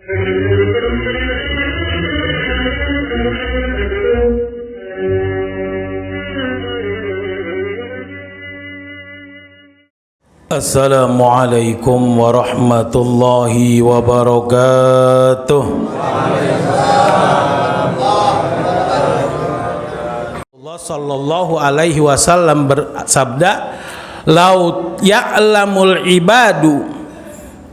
Assalamualaikum warahmatullahi wabarakatuh. Allah sallallahu alaihi wasallam bersabda, "Lau ya'lamul ibadu,"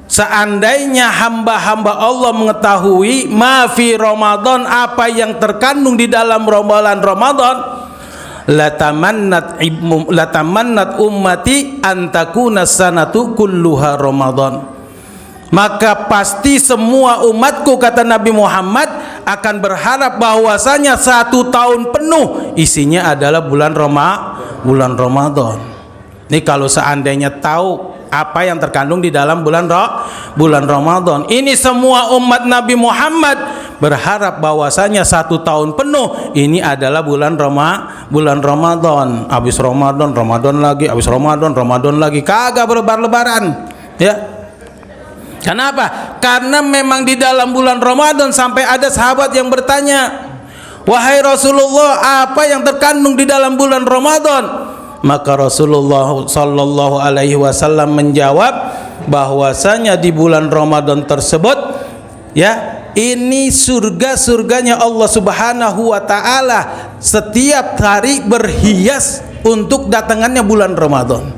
seandainya hamba-hamba Allah mengetahui ma fi Ramadan, apa yang terkandung di dalam bulan Ramadan, latamannat ummati antakuna sanatu kulluha Ramadan, maka pasti semua umatku, kata Nabi Muhammad, akan berharap bahwasanya 1 tahun penuh isinya adalah bulan Ramadan. Ini kalau seandainya tahu apa yang terkandung di dalam bulan Ramadan. Ini semua umat Nabi Muhammad berharap bahwasanya 1 tahun penuh ini adalah bulan Ramadan. Habis Ramadan lagi, habis Ramadan lagi, kagak berlebaran, ya. Kenapa? Karena memang di dalam bulan Ramadan sampai ada sahabat yang bertanya, "Wahai Rasulullah, apa yang terkandung di dalam bulan Ramadan?" Maka Rasulullah sallallahu alaihi wasallam menjawab bahwasanya di bulan Ramadan tersebut, ya, ini surganya Allah Subhanahu wa taala setiap hari berhias untuk datangannya bulan Ramadan.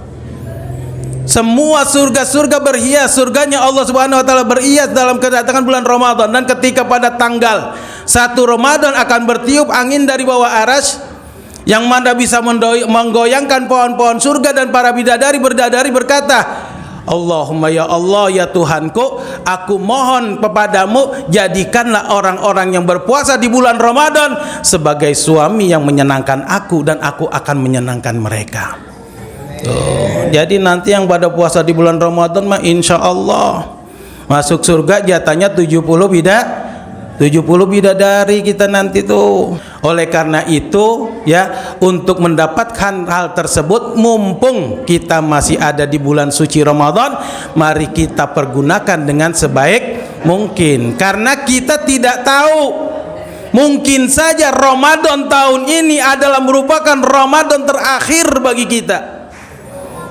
Semua surga berhias, surganya Allah Subhanahu wa taala berhias dalam kedatangan bulan Ramadan. Dan ketika pada tanggal 1 Ramadan akan bertiup angin dari bawah arasy yang mana bisa menggoyangkan pohon-pohon surga, dan para bidadari berkata, "Allahumma ya Allah, ya Tuhanku, aku mohon kepadamu, jadikanlah orang-orang yang berpuasa di bulan Ramadan sebagai suami yang menyenangkan aku, dan aku akan menyenangkan mereka." Jadi nanti yang pada puasa di bulan Ramadan mah insya Allah masuk surga, jatahnya 70 bidadari kita nanti tuh. Oleh karena itu, ya, untuk mendapatkan hal tersebut, mumpung kita masih ada di bulan suci Ramadan, mari kita pergunakan dengan sebaik mungkin. Karena kita tidak tahu, mungkin saja Ramadan tahun ini adalah merupakan Ramadan terakhir bagi kita.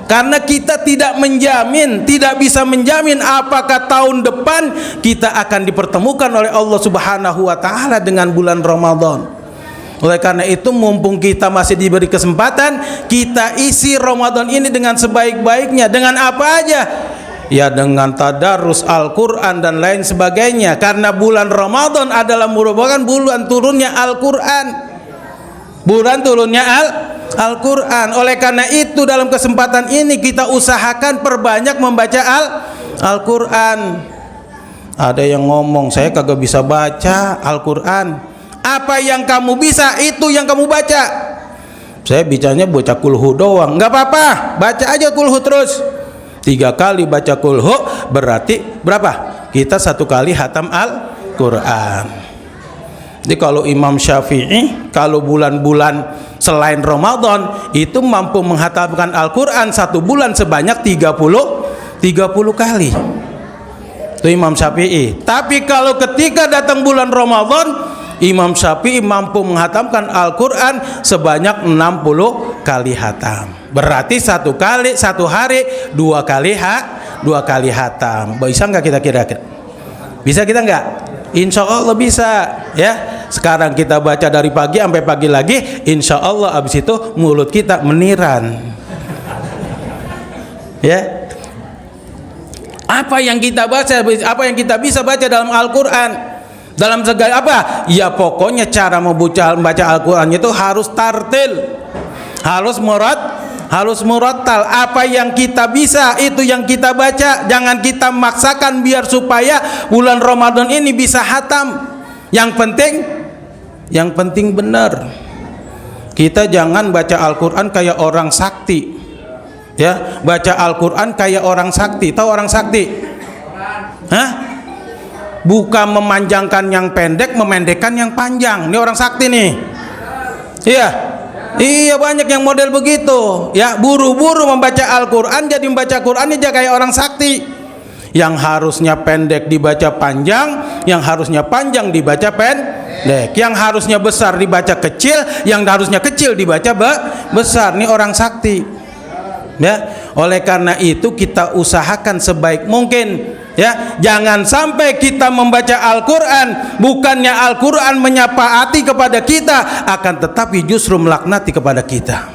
Karena kita tidak bisa menjamin apakah tahun depan kita akan dipertemukan oleh Allah Subhanahu wa taala dengan bulan Ramadan. Oleh karena itu, mumpung kita masih diberi kesempatan, kita isi Ramadan ini dengan sebaik-baiknya. Dengan apa aja? Ya, dengan tadarus Al-Quran dan lain sebagainya. Karena bulan Ramadan adalah merupakan bulan turunnya Al-Quran. Al-Quran. Oleh karena itu, dalam kesempatan ini kita usahakan perbanyak membaca Al-Quran. Ada yang ngomong, "Saya kagak bisa baca Al-Quran." Apa yang kamu bisa, itu yang kamu baca. Saya bicanya baca kulhu doang. Nggak apa-apa, baca aja kulhu terus. 3 kali baca kulhu berarti berapa? Kita 1 kali hatam Al-Quran. Jadi kalau Imam Syafi'i, kalau bulan-bulan selain Ramadan itu mampu menghatamkan Al-Quran 1 bulan sebanyak 30 kali. Itu Imam Syafi'i. Tapi kalau ketika datang bulan Ramadan, Imam Syafi'i mampu menghatamkan Al-Quran sebanyak 60 kali hatam. Berarti 1 hari 2 kali hatam. Bisa nggak kita kira-kira? Bisa kita nggak? Insya Allah bisa, ya. Sekarang kita baca dari pagi sampai pagi lagi, insya Allah abis itu mulut kita meniran, ya. Apa yang kita baca, apa yang kita bisa baca dalam Al-Quran, dalam segala apa? Ya pokoknya cara membaca Al-Quran itu harus tartil, harus murattal. Apa yang kita bisa itu yang kita baca. Jangan kita maksakan biar supaya bulan Ramadan ini bisa hatam. Yang penting benar. Kita jangan baca Al-Quran kayak orang sakti, ya. Baca Al-Quran kayak orang sakti. Tahu orang sakti? Hah? Bukan memanjangkan yang pendek, memendekkan yang panjang. Ini orang sakti nih. Iya, banyak yang model begitu. Ya, buru-buru membaca Al-Quran, jadi membaca Quran aja kayak orang sakti. Yang harusnya pendek dibaca panjang, yang harusnya panjang dibaca pendek, yang harusnya besar dibaca kecil, yang harusnya kecil dibaca besar. Ini orang sakti. Ya, oleh karena itu kita usahakan sebaik mungkin. Ya, jangan sampai kita membaca Al-Quran, bukannya Al-Quran menyapaati kepada kita, akan tetapi justru melaknati kepada kita.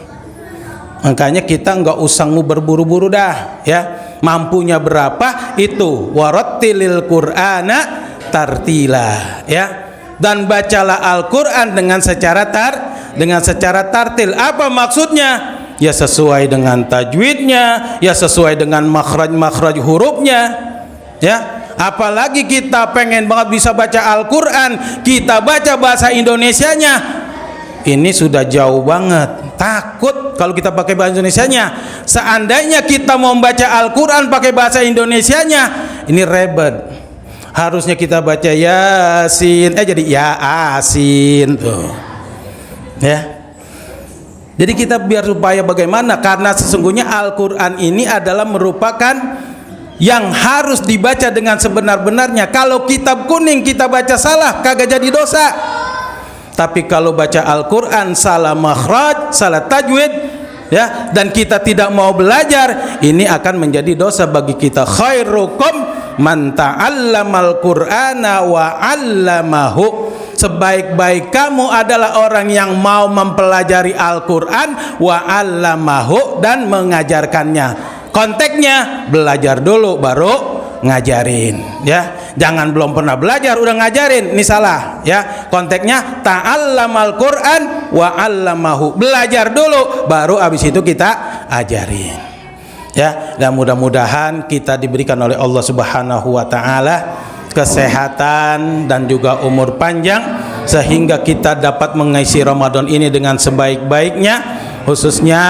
Makanya kita nggak usah berburu-buru dah, ya. Mampunya berapa itu, warattilil Qur'ana tartila, ya. Dan bacalah Al-Quran dengan secara tartil. Apa maksudnya? Ya sesuai dengan tajwidnya, ya sesuai dengan makhraj hurufnya. Ya, apalagi kita pengen banget bisa baca Al-Quran, kita baca bahasa Indonesianya, ini sudah jauh banget. Takut kalau kita pakai bahasa Indonesianya. Seandainya kita mau membaca Al-Quran pakai bahasa Indonesianya, ini ribet. Harusnya kita baca Yasin, jadi Yasin tuh. Ya. Jadi kita biar supaya bagaimana, karena sesungguhnya Al-Quran ini adalah merupakan yang harus dibaca dengan sebenar-benarnya. Kalau kitab kuning kita baca salah, kagak jadi dosa. Tapi kalau baca Al-Quran salah makhraj, salah tajwid, ya, dan kita tidak mau belajar, ini akan menjadi dosa bagi kita. Khairukum man ta'allamal Qur'ana wa 'allamahu. Sebaik-baik kamu adalah orang yang mau mempelajari Al-Quran wa 'allamahu, dan mengajarkannya. Konteksnya belajar dulu baru ngajarin, ya. Jangan belum pernah belajar udah ngajarin, ini salah, ya. Konteksnya ta'allamal Qur'an wa 'allamahu. Belajar dulu baru habis itu kita ajarin. Ya, dan mudah-mudahan kita diberikan oleh Allah Subhanahu wa taala kesehatan dan juga umur panjang sehingga kita dapat mengisi Ramadan ini dengan sebaik-baiknya. Khususnya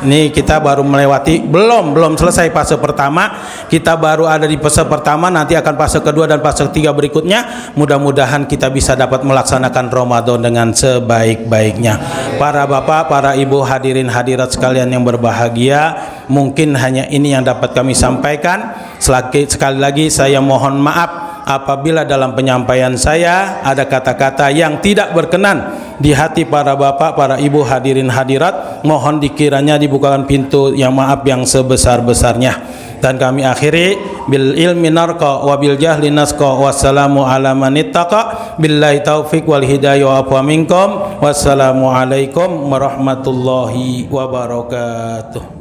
nih kita baru melewati, belum selesai fase pertama, kita baru ada di fase pertama, nanti akan fase kedua dan fase ketiga berikutnya. Mudah-mudahan kita bisa dapat melaksanakan Ramadan dengan sebaik-baiknya. Para bapak, para ibu, hadirin hadirat sekalian yang berbahagia, mungkin hanya ini yang dapat kami sampaikan. Sekali lagi saya mohon maaf apabila dalam penyampaian saya ada kata-kata yang tidak berkenan di hati para bapak, para ibu, hadirin hadirat. Mohon dikiranya dibukakan pintu yang maaf yang sebesar-besarnya. Dan kami akhiri bil ilmi narqa wa bil jahli nasqa. Wassalamu ala man ittaqa. Billahi taufiq wal hidayah wa minkum. Wassalamu alaikum warahmatullahi wabarakatuh.